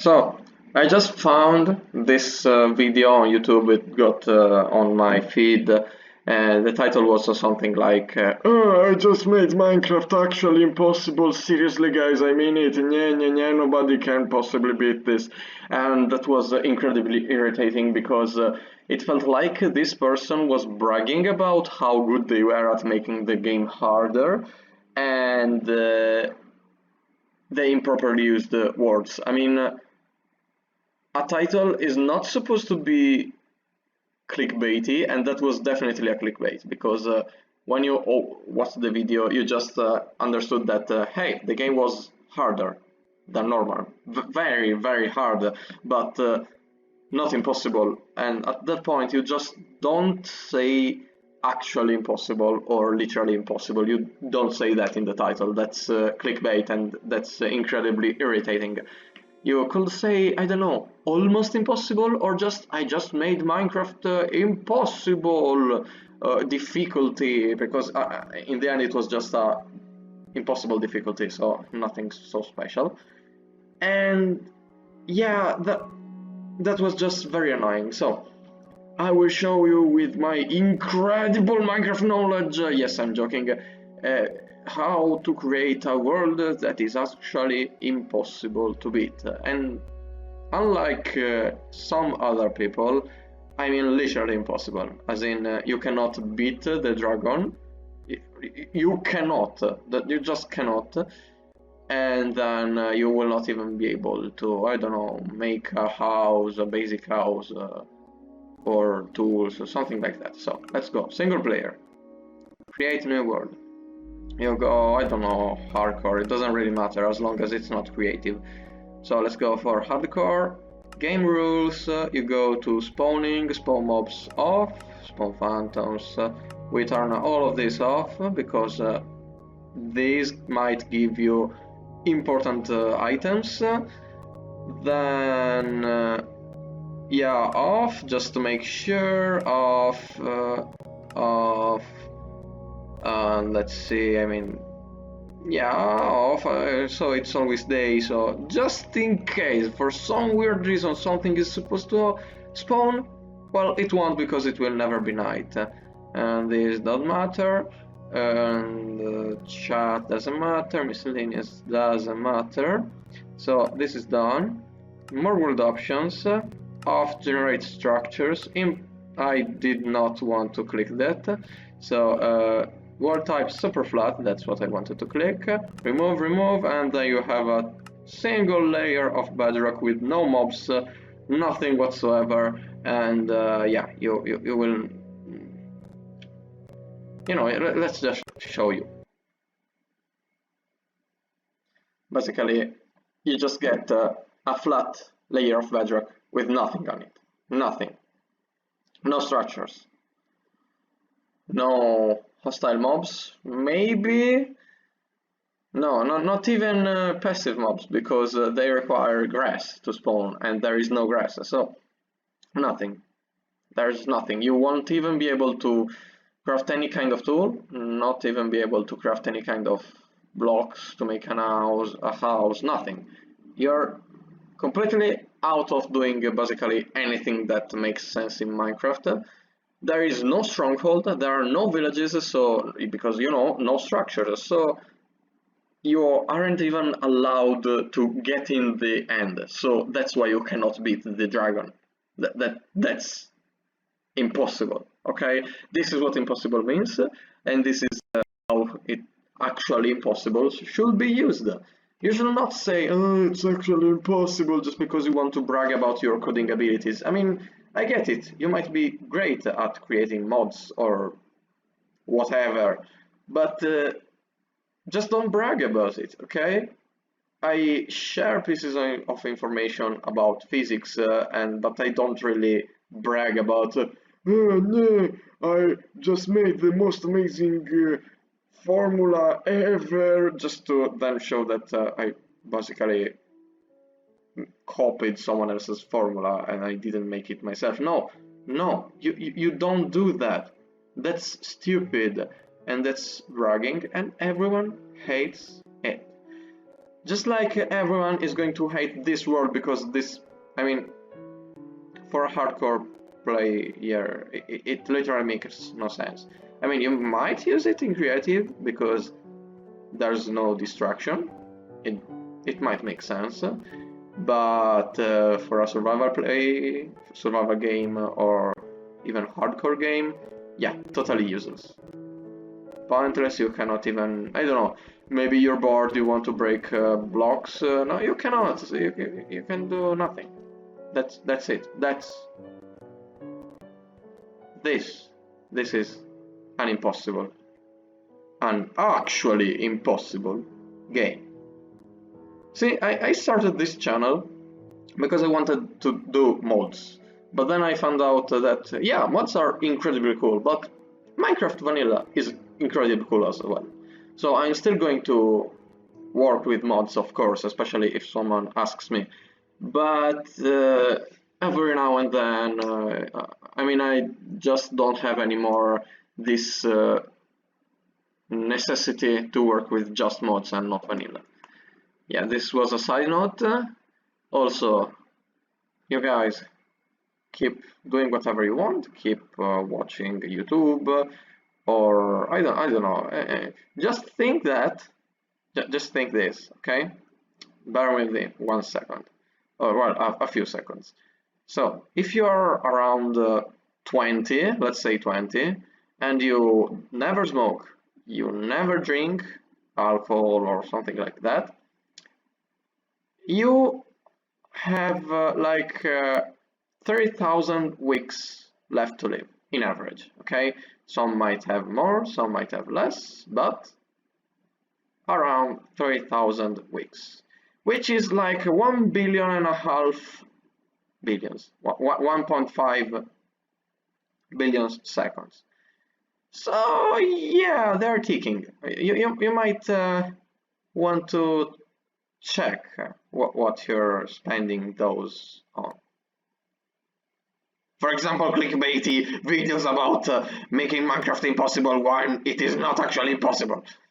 So I just found this video on YouTube. It got on my feed. The title was something like "Oh, I just made Minecraft actually impossible. Seriously, guys, I mean it. Nye, nye, nye, nobody can possibly beat this." And that was incredibly irritating because it felt like this person was bragging about how good they were at making the game harder, and they improperly used the words. I mean, a title is not supposed to be clickbaity, and that was definitely a clickbait because when you watched the video, you just understood that hey, the game was harder than normal, very, very hard, but not impossible. And at that point, you just don't say actually impossible or literally impossible. You don't say that in the title. That's clickbait, and that's incredibly irritating. You could say, I don't know, almost impossible, or just I just made Minecraft impossible difficulty, because in the end it was just a impossible difficulty, so nothing so special. And yeah, that was just very annoying. So I will show you with my incredible Minecraft knowledge, yes, I'm joking, how to create a world that is actually impossible to beat. And unlike some other people, I mean literally impossible, as in you cannot beat the dragon, you cannot, you just cannot, and then you will not even be able to, I don't know, make a house, a basic house, or tools or something like that. So let's go, single player, create new world. You go, I don't know, hardcore, it doesn't really matter as long as it's not creative. So let's go for hardcore. Game rules, you go to spawning, spawn mobs off, spawn phantoms. We turn all of this off because these might give you important items. Then yeah, off, just to make sure, off, let's see, I mean, yeah, off, so it's always day, so just in case for some weird reason something is supposed to spawn, well, it won't, because it will never be night, and this doesn't matter, and chat doesn't matter, miscellaneous doesn't matter. So this is done. More world options, off generate structures. I did not want to click that, so world type super flat, that's what I wanted to click. Remove, and then you have a single layer of bedrock with no mobs, nothing whatsoever, and yeah, you will, you know, let's just show you. Basically, you just get a flat layer of bedrock with nothing on it. Nothing. No structures. No hostile mobs. Maybe. No, not even passive mobs, because they require grass to spawn, and there is no grass. So, nothing. There's nothing. You won't even be able to craft any kind of tool, not even be able to craft any kind of blocks to make a house, nothing. You're completely out of doing basically anything that makes sense in Minecraft. There is no stronghold, there are no villages, so because, you know, no structures, so you aren't even allowed to get in the end. So that's why you cannot beat the dragon. That's impossible. Okay, this is what impossible means, and this is how it actually impossible should be used. You should not say, oh, it's actually impossible, just because you want to brag about your coding abilities. I mean, I get it, you might be great at creating mods or whatever, but just don't brag about it, okay? I share pieces of information about physics, but I don't really brag about oh no, I just made the most amazing formula ever, just to then show that I basically copied someone else's formula and I didn't make it myself. No, you don't do that. That's stupid, and that's bragging, and everyone hates it. Just like everyone is going to hate this world because this, I mean, for a hardcore player, it literally makes no sense. I mean, you might use it in creative because there's no distraction. It, it might make sense, but for a survival game, or even hardcore game, yeah, totally useless. Pointless. You cannot even, I don't know, maybe you're bored, you want to break blocks. No, you cannot. You can do nothing. That's it. This this is an impossible, an actually impossible game. See, I started this channel because I wanted to do mods, but then I found out that yeah, mods are incredibly cool, but Minecraft Vanilla is incredibly cool as well. So I'm still going to work with mods, of course, especially if someone asks me. But every now and then, I mean, I just don't have anymore this necessity to work with just mods and not vanilla. Yeah, this was a side note. Also, you guys keep doing whatever you want. Keep watching YouTube, or I don't know. Just think that. Just think this, okay? Bear with me 1 second, or well, a few seconds. So, if you are around 20, let's say 20, and you never smoke, you never drink alcohol or something like that, you have 30,000 weeks left to live in average, okay? Some might have more, some might have less, but around 30,000 weeks, which is like 1 billion and a half billions, 1.5 billion seconds. So yeah, they're ticking. You might want to check what you're spending those on. For example, clickbaity videos about making Minecraft impossible when it is not actually possible.